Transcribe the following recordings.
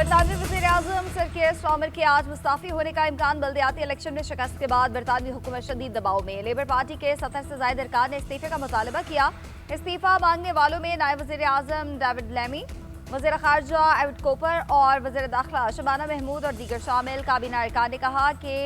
बरतानवी वज़ीर-ए-आज़म sir care Starmer के आज मुस्ताफ़ी होने का इम्कान। बल्दियाती इलेक्शन में शिकस्त के बाद बरतानवी हुकूमत शदीद दबाव में। लेबर पार्टी के 70 से ज़ायद अरकान ने इस्तीफे का मुतालबा किया। इस्तीफा मांगने वालों में नायब वज़ीर-ए-आज़म डेविड लेमी, वज़ीर ख़ारजा एविड कोपर और वज़ीर दाखिला शबाना महमूद और दीगर शामिल। काबीना अरकान ने कहा कि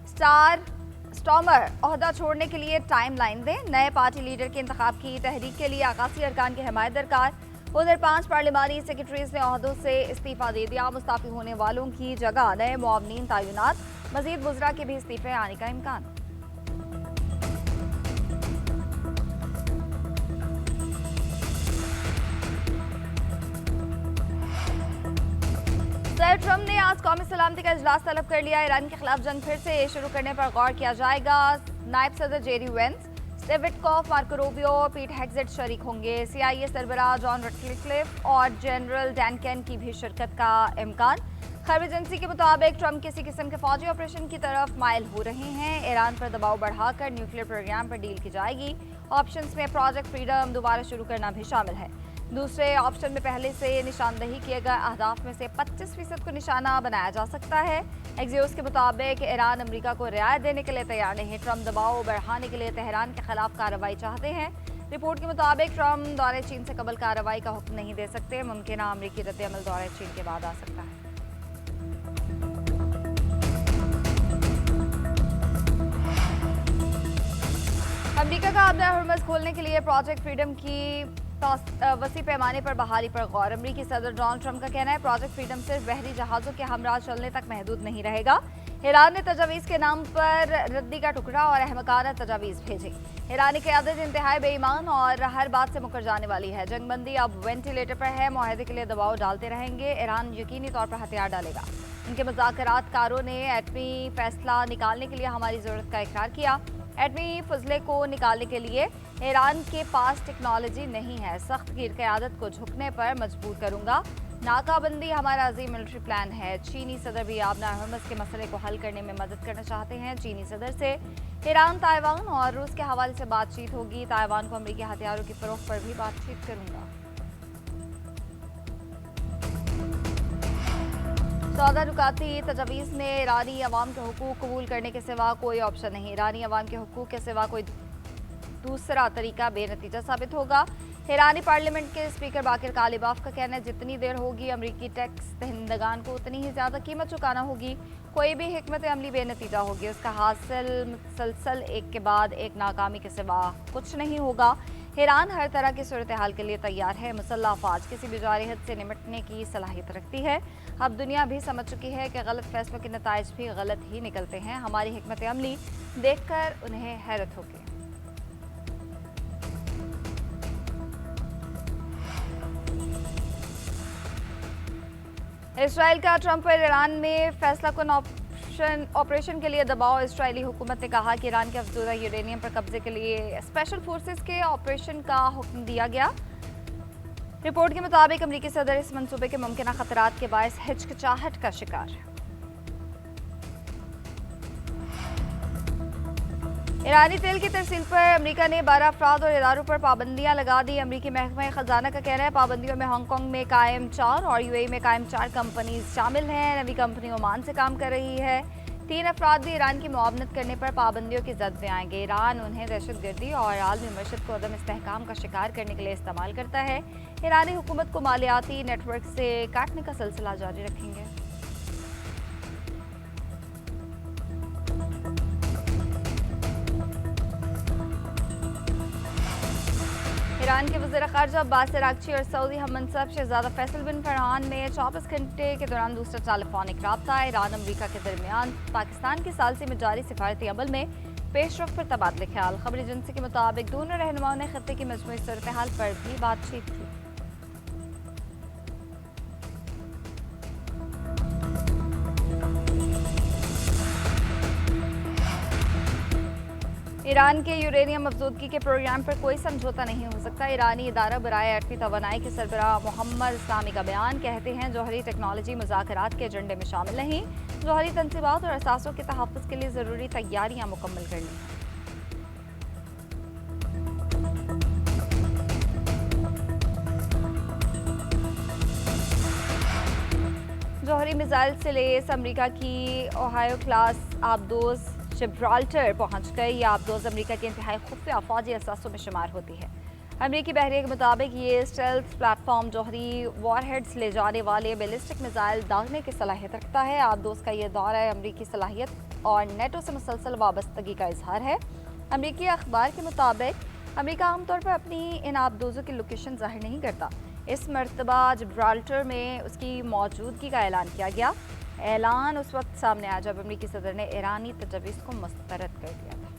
स्टार्मर ओहदा छोड़ने के लिए टाइम लाइन दें। नए पार्टी लीडर के इंतखाब की तहरीक के लिए आकाशी अरकान की हिमायत दरकार। उधर 5 पार्लिमानी सेक्रेटरीज ने ओहदों से इस्तीफा दे दिया। मुस्ताफी होने वालों की जगह नए मुआवनीन तैनात। मजीद वज़रा के भी इस्तीफे आने का इम्कान। सर ट्रम्प ने आज कौमी सलामती का इजलास तलब कर लिया। ईरान के खिलाफ जंग फिर से शुरू करने पर गौर किया जाएगा। नायब सदर JD Vance, Steve Witkoff, Marco Rubio, पीट हेग्सेट शरीक होंगे। CIA सरबराह जॉन रटक्लिफ और जनरल डैन केन की भी शिरकत का इम्कान। खबर एजेंसी के मुताबिक ट्रम्प किसी किस्म के फौजी ऑपरेशन की तरफ माइल हो रहे हैं। ईरान पर दबाव बढ़ाकर न्यूक्लियर प्रोग्राम पर डील की जाएगी। ऑप्शंस में प्रोजेक्ट फ्रीडम दोबारा शुरू करना भी शामिल है। दूसरे ऑप्शन में पहले से निशानदही किए गए अहदाफ में से 25% को निशाना बनाया जा सकता है। एक्सियोस के मुताबिक ईरान अमेरिका को रियायत देने के लिए तैयार नहीं। ट्रम्प दबाव बढ़ाने के लिए तेहरान के खिलाफ कार्रवाई चाहते हैं। रिपोर्ट के मुताबिक ट्रम्प दौरे चीन से कबल कार्रवाई का हुक्म नहीं दे सकते। मुमकिन अमेरिकी रद्द-ए-अमल दौरे चीन के बाद आ सकता है। अमेरिका का अपना हुर्मुज़ खोलने के लिए प्रोजेक्ट फ्रीडम की वसी पैमाने पर बहाली पर गौर। अमेरिकी सदर डोनाल्ड ट्रंप का कहना है प्रोजेक्ट फ्रीडम सिर्फ बहरी जहाज़ों के हमरा चलने तक महदूद नहीं रहेगा। ईरान ने तजावीज़ के नाम पर रद्दी का टुकड़ा और अहमकाना तजावीज़ भेजी। ईरानी क़यादत इंतहाई बेईमान और हर बात से मुकर जाने वाली है। जंगबंदी अब वेंटिलेटर पर है। मुआहदे के लिए दबाव डालते रहेंगे। ईरान यकीनी तौर पर हथियार डालेगा। उनके मुज़ाकरातकारों ने एटमी फैसला निकालने के लिए हमारी ज़रूरत का इकरार किया। एटमी फजले को निकालने के लिए ईरान के पास टेक्नोलॉजी नहीं है। सख्त गिर क़यादत को झुकने पर मजबूर करूंगा। नाकाबंदी हमारा अजीम मिलिट्री प्लान है। चीनी सदर भी अपना हुर्मुज़ के मसले को हल करने में मदद करना चाहते हैं। चीनी सदर से ईरान, ताइवान और रूस के हवाले से बातचीत होगी। ताइवान को अमेरिकी हथियारों की फरोख्त पर भी बातचीत करूंगा। 14 नुकाती तजावीज़ में ईरानी अवाम के हुकूक कबूल करने के सिवा कोई ऑप्शन नहीं। ईरानी अवाम के हुकूक के सिवा कोई दूसरा तरीका बेनतीजा साबित होगा। ईरानी पार्लियामेंट के स्पीकर बाकिर कालिबाफ का कहना है जितनी देर होगी अमरीकी टैक्स दहिंदगान को उतनी ही ज़्यादा कीमत चुकाना होगी। कोई भी हिकमत अमली बेनतीजा होगी। उसका हासिल मुसलसल एक के बाद एक नाकामी के सिवा कुछ नहीं होगा। ईरान हर तरह की सूरत हाल के लिए तैयार है। मुसल्लह अफवाज किसी भी जारहत से निपटने की सलाहियत रखती है। अब दुनिया भी समझ चुकी है कि गलत फैसलों के नताइज भी गलत ही निकलते हैं। हमारी हिकमत अमली देखकर उन्हें हैरत होगी। इसराइल का ट्रंप पर ईरान में फैसला कुन ऑपरेशन के लिए दबाव। इसराइली हुकूमत ने कहा कि ईरान के अफजूदा यूरेनियम पर कब्जे के लिए स्पेशल फोर्सेस के ऑपरेशन का हुक्म दिया गया। रिपोर्ट के मुताबिक अमरीकी सदर इस मंसूबे के मुमकिन खतरात के बायस हिचकिचाहट का शिकार। ईरानी तेल की तरसील पर अमेरिका ने 12 अफराद और इदारों पर पाबंदियां लगा दी। अमरीकी महकमा खजाना का कहना है पाबंदियों में हांगकांग में कायम 4 और UAE में कायम 4 कंपनीज शामिल हैं। नवी कंपनी ओमान से काम कर रही है। 3 अफराद भी ईरान की मुआवनत करने पर पाबंदियों की जद में आएंगे। ईरान उन्हें दहशतगर्दी और आलमी मशत को अदम इस्तेहकाम का शिकार करने के लिए इस्तेमाल करता है। ईरानी हुकूमत को मालियाती नेटवर्क से काटने का सिलसिला जारी रखेंगे। ईरान के वज़ीर ख़ारजा अब्बास अराग़ची और सऊदी हम मनसब शहज़ादा फैसल बिन फरहान में 24 घंटे के दौरान दूसरा टेलीफोनिक राब्ता। ईरान अमरीका के दरमियान पाकिस्तान की सालसी में जारी सिफारती अमल में पेशरफ पर तबादले ख्याल। खबर एजेंसी के मुताबिक दोनों रहनुमाओं ने खत्ते की मजमूई सूरत हाल पर भी बातचीत की। ईरान के यूरेनियम अफजूदगी के प्रोग्राम पर कोई समझौता नहीं हो सकता। ईरानी इदारा बराए एटमी तवानाई के सरबराह मोहम्मद इस्लामी का बयान। कहते हैं जौहरी टेक्नोलॉजी मुज़ाकरात के एजेंडे में शामिल नहीं। जौहरी तनसीबात और असासों के तहफ़्फ़ुज़ के लिए ज़रूरी तैयारियां मुकम्मल करनी हैं। जौहरी जौहरी मिसाइल से लेस अमेरिका की ओहायो क्लास आबदोज जिब्राल्टर पहुंच गई। ये आबदोज अमेरिका के इंतहाई खुफिया फौजी असासों में शुमार होती है। अमेरिकी बहरिया के मुताबिक ये स्टेल्थ प्लेटफॉर्म जौहरी वॉरहेड्स ले जाने वाले बैलिस्टिक मिसाइल दागने की सलाहियत रखता है। आबदोज का यह दौरा अमेरिकी सलाहियत और नेटो से मुसलसल वाबस्तगी का इजहार है। अमेरिकी अखबार के मुताबिक अमेरिका आमतौर पर अपनी इन आबदोजों की लोकेशन जाहिर नहीं करता। इस मरतबा जिब्राल्टर में उसकी मौजूदगी का ऐलान किया गया। ऐलान उस वक्त सामने आया जब अमेरिकी सदर ने ईरानी तजवीज़ को मुस्तरद कर दिया था।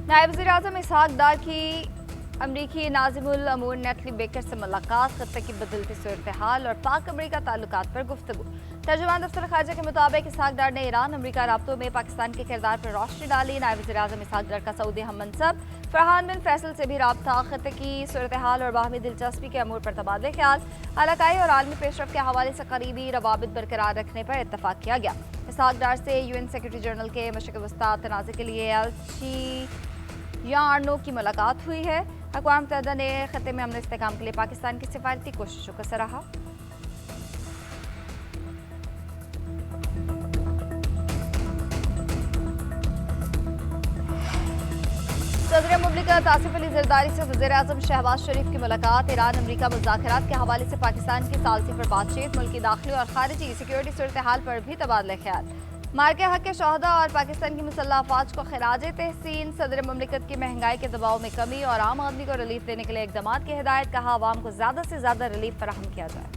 नायब वज़ीर-ए-आज़म इसहाक डार की अमरीकी नाज़िमुल अमूर नेटली बेकर से मुलाकात, खत्ते की बदलती सूरत हाल और पाक अमरीका ताल्लुकात पर गुफ्तगू। तर्जुमान दफ्तर खारजा के मुताबिक इसहाक डार ने ईरान अमरीका राब्तों में पाकिस्तान के किरदार पर रोशनी डाली। नायब वज़ीर-ए-आज़म इसहाक डार का सऊदी हम मनसब फरहान बिन फैसल से भी राब्ता, खत्ते की सूरत हाल और बाहमी दिलचस्पी के अमूर पर तबादले ख्याल, इलाकाई और आलमी पेशरफ के हवाले से करीबी रवाबित बरकरार रखने पर इत्तफाक किया गया। इसहाक डार से यूएन सेक्रेटरी जनरल के मशरक़ वस्ता तनाज़े के लिए एल्ची यार्नो की मुलाकात हुई है। अक़वाम मुत्तहिदा ने खत्ते में अमन इस्तेहकाम के लिए पाकिस्तान की सिफारती कोशिशों को सराहा। सदर मुमलिकत आसिफ अली जरदारी से वज़ीर-ए-आज़म शहबाज शरीफ की मुलाकात। ईरान अमरीका मुज़ाकरात के हवाले से पाकिस्तान की सालसी पर बातचीत, मुल्की दाखिली और खारिजी सिक्योरिटी सूरत हाल पर भी तबादला ख्याल। मार्के हक के शहदा और पाकिस्तान की मुसल्लह अफवाज को खिराज तहसीन। सदर मुमलिकत की महंगाई के दबाव में कमी और आम आदमी को रिलीफ देने के लिए इक़दामात की हिदायत, कहा आवाम को ज़्यादा से ज़्यादा रिलीफ फराहम किया जाए।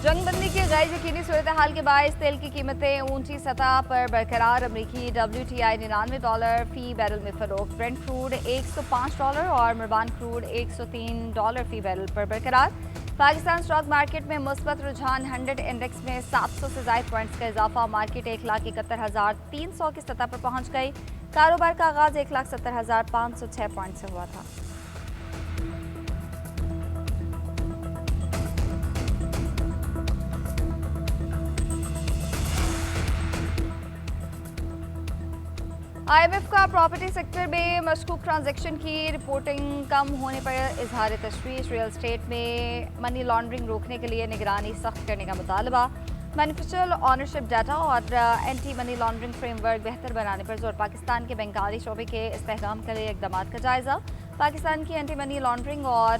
जंगबंदी की गैर यकीनी सूरत हाल के बायस तेल की कीमतें ऊंची सतह पर बरकरार। अमरीकी WTI $99 फी बैरल में फरोख्त। ब्रेंट क्रूड $105 और मरबान क्रूड $103 फी बैरल पर बरकरार। पाकिस्तान स्टॉक मार्केट में मुस्बत रुझान, 100 इंडेक्स में 700 से ज़ायद पॉइंट्स का इजाफा। मार्केट 1,71,300 की सतह पर पहुंच गई। कारोबार का आगाज 1,70,506 पॉइंट से हुआ था। IMF का प्रॉपर्टी सेक्टर में मशकूक ट्रांजैक्शन की रिपोर्टिंग कम होने पर इजहार तशवीश। रियल स्टेट में मनी लॉन्ड्रिंग रोकने के लिए निगरानी सख्त करने का मुतालबा। बेनिफिशियल ऑनरशिप डाटा और एंटी मनी लॉन्ड्रिंग फ्रेमवर्क बेहतर बनाने पर जोर। पाकिस्तान के बैंकारी शोबे के इस्तेहकाम के लिए इक़दामात का जायजा। पाकिस्तान की एंटी मनी लॉन्ड्रिंग और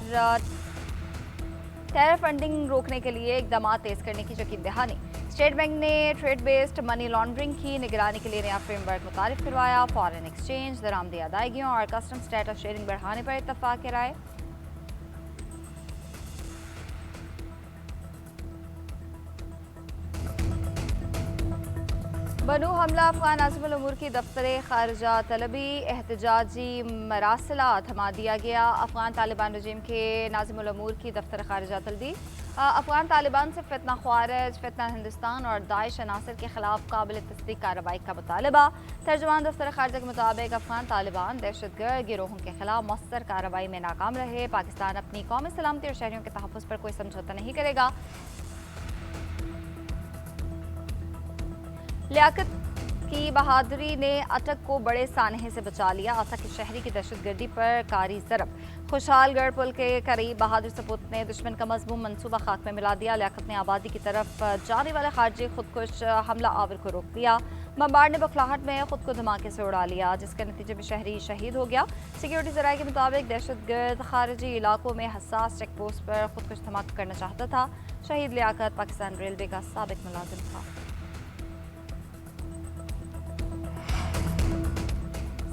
टेरर फंडिंग रोकने के लिए इक़दामात तेज़ करने की यकीन दहानी। स्टेट बैंक ने ट्रेड बेस्ड मनी लॉन्ड्रिंग की निगरानी के लिए नया फ्रेमवर्क मुतारिफ करवाया। फॉरेन एक्सचेंज, दरामदी अदायगियों और कस्टम्स डाटा शेयरिंग बढ़ाने पर इत्तफाक राय। बनू हमला अफगान नाज़िमुल उमूर की दफ्तर खारजा तलबी, एहतजाजी मरासिला थमा दिया गया। अफगान तालिबान रजीम के नाज़िमुल उमूर की दफ्तर खारजा तलबी अफगान तालिबान से फितना ख्वारिज, फितना हिंदुस्तान और दाइश अनासर के खिलाफ काबिल तस्दीक कार्रवाई का मुतालबा। तर्जुमान दफ्तर खारजा के मुताबिक अफगान तालिबान दहशतगर्द गिरोहों के खिलाफ मौसर कार्रवाई में नाकाम रहे। पाकिस्तान अपनी कौमी सलामती और शहरियों के तहफ़्फ़ुज़ पर कोई समझौता नहीं करेगा। लियाकत की बहादुरी ने अटक को बड़े सानहे से बचा लिया। आसा के शहरी की दहशतगर्दी पर कारी ज़रब। खुशहालगढ़ पुल के करीब बहादुर सपूत ने दुश्मन का मज़मूम मनसूबा खाक में मिला दिया। लियाकत ने आबादी की तरफ जाने वाले खारजी खुदकुश हमला आवर को रोक दिया। बमबार ने बखलाहट में खुद को धमाके से उड़ा लिया, जिसके नतीजे में शहरी शहीद हो गया। सिक्योरिटी ज़राए के मुताबिक दहशतगर्द खारजी इलाकों में हसास चेक पोस्ट पर खुदकुश धमाका करना चाहता था। शहीद लियाकत पाकिस्तान रेलवे का साबिक मुलाजिम था।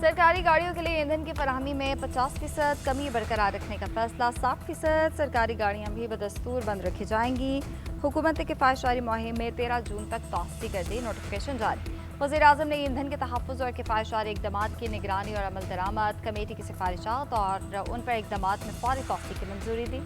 सरकारी गाड़ियों के लिए ईंधन की फराहमी में 50% कमी बरकरार रखने का फैसला। 60% सरकारी गाड़ियां भी बदस्तूर बंद रखी जाएंगी। हुकूमत ने किफ़ायतशारी मुहिम में 13 जून तक तौसीक़ कर दी। नोटिफिकेशन जारी। वज़ीर-ए-आज़म ने ईंधन के तहफ़्फ़ुज़ और किफ़ायतशारी इक़दामात की निगरानी और अमल दरामद कमेटी की सिफारिशात और उन पर इक़दामात में फ़ौरी तौसीक़ की मंजूरी दी।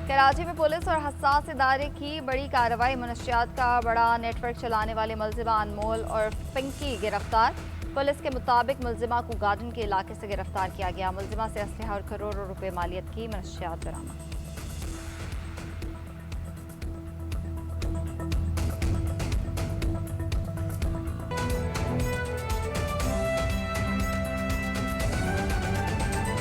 कराची में पुलिस और हसास इदारे की बड़ी कार्रवाई। मनशियात का बड़ा नेटवर्क चलाने वाले मुलजिमा अनमोल और पिंकी गिरफ्तार। पुलिस के मुताबिक मुलजिमा को गार्डन के इलाके से गिरफ्तार किया गया। मुलजिमा से असलहा और करोड़ों रुपए मालियत की मनशियात बरामद।